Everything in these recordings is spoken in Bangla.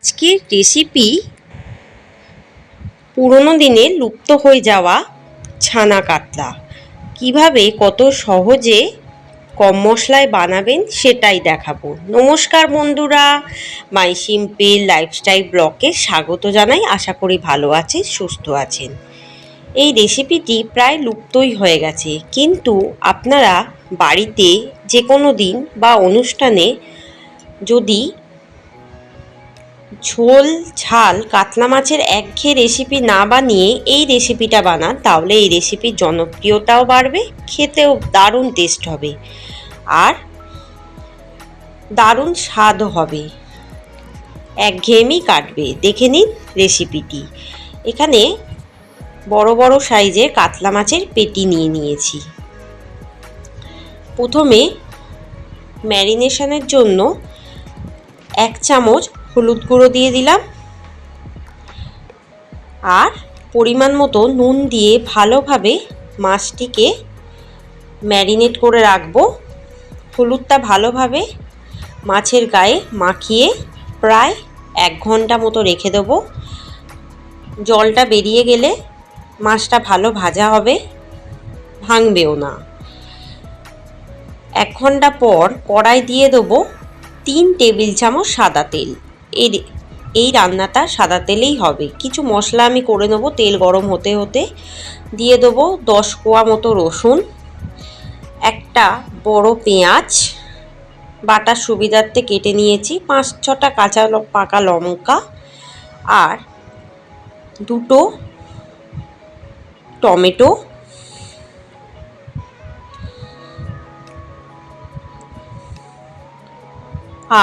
আজকের রেসিপি পুরনো দিনে লুপ্ত হয়ে যাওয়া ছানা কাতলা কিভাবে কত সহজে কম মশলায় বানাবেন সেটাই দেখাবো। নমস্কার বন্ধুরা, মাই সিম্পল লাইফস্টাইল ব্লগে স্বাগত জানাই। আশা করি ভালো আছেন, সুস্থ আছেন। এই রেসিপিটি প্রায় লুপ্তই হয়ে গেছে, কিন্তু আপনারা বাড়িতে যে কোনো দিন বা অনুষ্ঠানে যদি ঝোল ঝাল কাতলা মাছের একঘেয়ে রেসিপি না বানিয়ে এই রেসিপিটা বানান, তাহলে এই রেসিপির জনপ্রিয়তাও বাড়বে, খেতেও দারুণ টেস্ট হবে আর দারুণ স্বাদও হবে, একঘেয়েমি কাটবে। দেখে নিন রেসিপিটি। এখানে বড় বড় সাইজের কাতলা মাছের পেটি নিয়ে নিয়েছি। প্রথমে ম্যারিনেশনের জন্য 1 চামচ হলুদ গুঁড়ো দিয়ে দিলাম আর পরিমাণ মতো নুন দিয়ে ভালোভাবে মাছটিকে ম্যারিনেট করে রাখবো। হলুদটা ভালোভাবে মাছের গায়ে মাখিয়ে প্রায় 1 ঘন্টা মতো রেখে দেবো। জলটা বেরিয়ে গেলে মাছটা ভালো ভাজা হবে, ভাঙবেও না। 1 ঘন্টা পর কড়াই দিয়ে দেবো 3 টেবিল চামচ সাদা তেল। এই রান্নাটা সাদা তেলেই হবে। কিছু মশলা আমি করে নেবো। তেল গরম হতে হতে দিয়ে দেবো 10 কোয়া মতো রসুন, একটা বড় পেঁয়াজ বাটার সুবিধার্থে কেটে নিয়েছি, 5-6টা কাঁচা পাকা লঙ্কা আর 2টো টমেটো,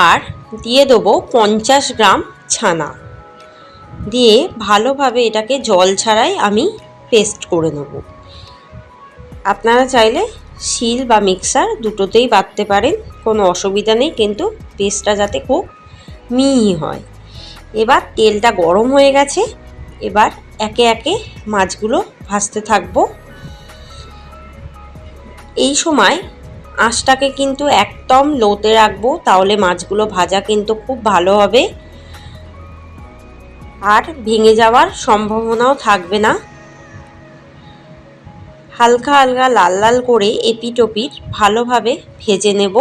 আর দিয়ে দেবো 50 গ্রাম ছানা। দিয়ে ভালোভাবে এটাকে জল ছাড়াই আমি পেস্ট করে নেব। আপনারা চাইলে শিল বা মিক্সার দুটোতেই বাটতে পারেন, কোনো অসুবিধা নেই, কিন্তু পেস্টটা যাতে খুব মিহি হয়। এবার তেলটা গরম হয়ে গেছে, এবার একে একে মাছগুলো ভাজতে থাকবো। এই সময় আঁচটাকে কিন্তু একদম লোতে রাখবো, তাহলে মাছগুলো ভাজা কিন্তু খুব ভালো হবে আর ভেঙে যাওয়ার সম্ভাবনাও থাকবে না। হালকা হালকা লাল লাল করে এপিট ওপিট ভালোভাবে ভেজে নেব।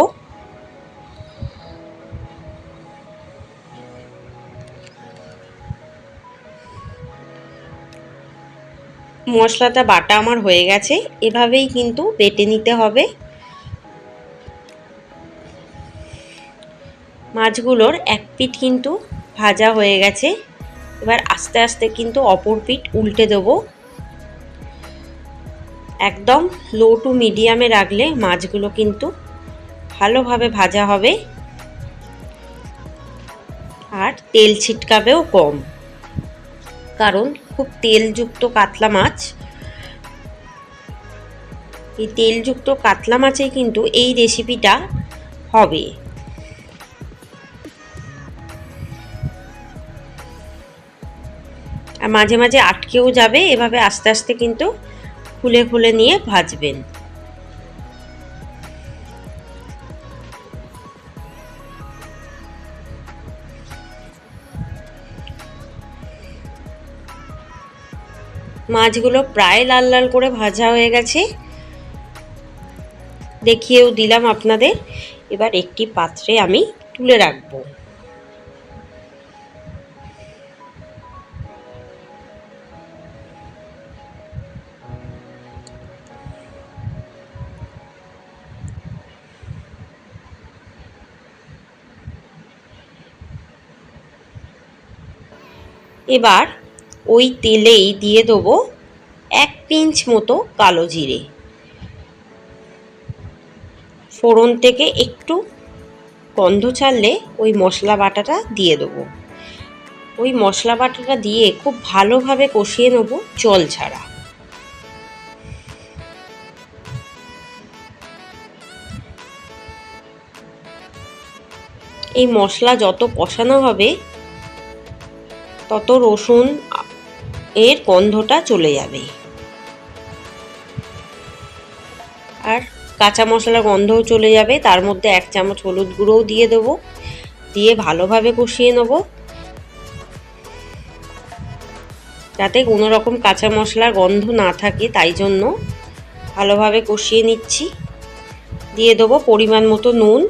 মশলাটা বাটা আমার হয়ে গেছে, এভাবেই কিন্তু বেটে নিতে হবে। মাছগুলোর এক পিঠ কিন্তু ভাজা হয়ে গেছে, এবার আস্তে আস্তে কিন্তু অপর পিঠ উল্টে দেবো। একদম লো টু মিডিয়ামে রাখলে মাছগুলো কিন্তু ভালোভাবে ভাজা হবে আর তেল ছিটকাবেও কম, কারণ খুব তেলযুক্ত কাতলা মাছ। এই তেলযুক্ত কাতলা মাছেই কিন্তু এই রেসিপিটা হবে। আর মাঝে মাঝে আটকেও যাবে, এভাবে আস্তে আস্তে কিন্তু খুলে খুলে নিয়ে ভাজবেন। মাছগুলো প্রায় লাল লাল করে ভাজা হয়ে গেছে, দেখিয়েও দিলাম আপনাদের। এবার একটি পাত্রে আমি তুলে রাখবো। এবার ওই তেলেই দিয়ে দেবো 1 পিঞ্চ মতো কালো জিরে। ফোড়ন থেকে একটু গন্ধ ছাড়লে ওই মশলা বাটাটা দিয়ে দেবো। ওই মশলা বাটাটা দিয়ে খুব ভালোভাবে কষিয়ে নেবো জল ছাড়া। এই মশলা যত কষানো হবে তত রসুন এর গন্ধটা চলে যাবে আর কাঁচা মশলার গন্ধও চলে যাবে। তার মধ্যে 1 চামচ হলুদ গুঁড়োও দিয়ে দেবো, দিয়ে ভালোভাবে কষিয়ে নেব। যাতে কোনো রকম কাঁচা মশলার গন্ধ না থাকে, তাই জন্য ভালোভাবে কষিয়ে নিচ্ছি। দিয়ে দেবো পরিমাণ মতো নুন।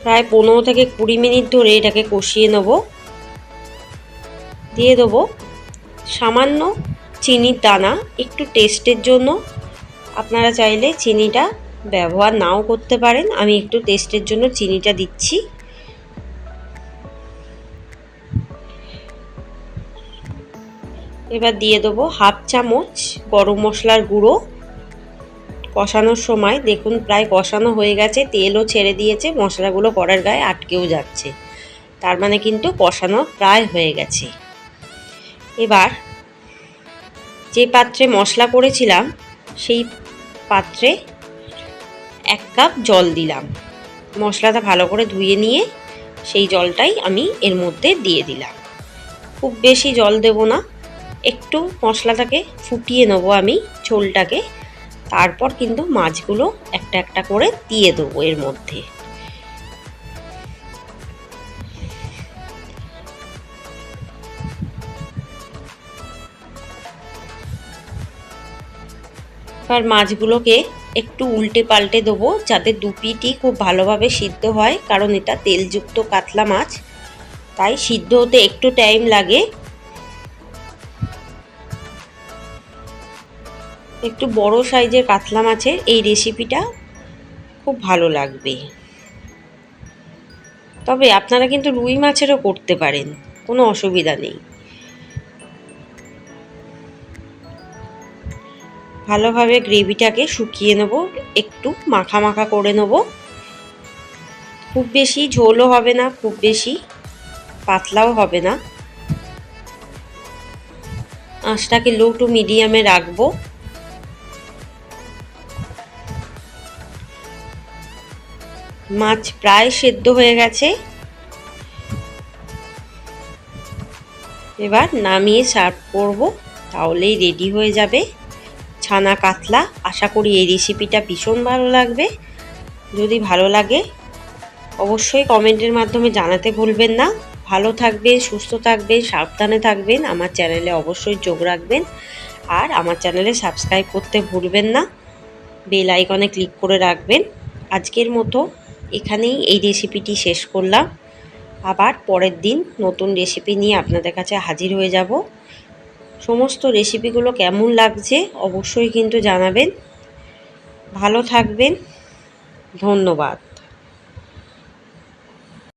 প্রায় 15 থেকে 20 মিনিট ধরে এটাকে কষিয়ে নেব। দিয়ে দেবো সামান্য চিনির দানা, একটু টেস্টের জন্য। আপনারা চাইলে চিনিটা ব্যবহার নাও করতে পারেন, আমি একটু টেস্টের জন্য চিনিটা দিচ্ছি। এবার দিয়ে দেবো হাফ চামচ গরম মশলার গুঁড়ো। কষানোর সময় দেখুন প্রায় কষানো হয়ে গেছে, তেলও ছেড়ে দিয়েছে, মশলাগুলো কড়ার গায়ে আটকেও যাচ্ছে, তার মানে কিন্তু কষানো প্রায় হয়ে গেছে। এবার যে পাত্রে মশলা করেছিলাম সেই পাত্রে 1 কাপ জল দিলাম। মশলাটা ভালো করে ধুয়ে নিয়ে সেই জলটাই আমি এর মধ্যে দিয়ে দিলাম। খুব বেশি জল দেব না, একটু মশলাটাকে ফুটিয়ে নেব আমি, ঝোলটাকে। তারপর কিন্তু মাছগুলো একটা একটা করে দিয়ে দেবো এর মধ্যে। এবার মাছগুলোকে একটু উল্টে পাল্টে দেবো যাতে দু পিঠই খুব ভালোভাবে সিদ্ধ হয়, কারণ এটা তেলযুক্ত কাতলা মাছ, তাই সিদ্ধ হতে একটু টাইম লাগে। একটু বড় সাইজের কাতলা মাছের এই রেসিপিটা খুব ভালো লাগবে। তবে আপনারা কিন্তু রুই মাছেরও করতে পারেন, কোনো অসুবিধা নেই। ভালোভাবে গ্রেভিটাকে শুকিয়ে নেব, একটু মাখা মাখা করে নেব। খুব বেশি ঝোলও হবে না, খুব বেশি পাতলাও হবে না। আঁচটাকে লো টু মিডিয়ামে রাখবো। মাছ প্রায় সেদ্ধ হয়ে গেছে, এবার নামিয়ে সার্ভ করব, তাহলেই রেডি হয়ে যাবে ছানা কাতলা। আশা করি এই রেসিপিটা ভীষণ ভালো লাগবে। যদি ভালো লাগে অবশ্যই কমেন্টের মাধ্যমে জানাতে ভুলবেন না। ভালো থাকবেন, সুস্থ থাকবেন, সাবধানে থাকবেন। আমার চ্যানেলে অবশ্যই চোখ রাখবেন, আর আমার চ্যানেলে সাবস্ক্রাইব করতে ভুলবেন না। বেল আইকনে ক্লিক করে রাখবেন। আজকের মতো এখানেই এই রেসিপিটি শেষ করলাম। আবার পরের দিন নতুন রেসিপি নিয়ে আপনাদের কাছে হাজির হয়ে যাব। সমস্ত রেসিপিগুলো কেমন লাগছে অবশ্যই কিন্তু জানাবেন। ভালো থাকবেন, ধন্যবাদ।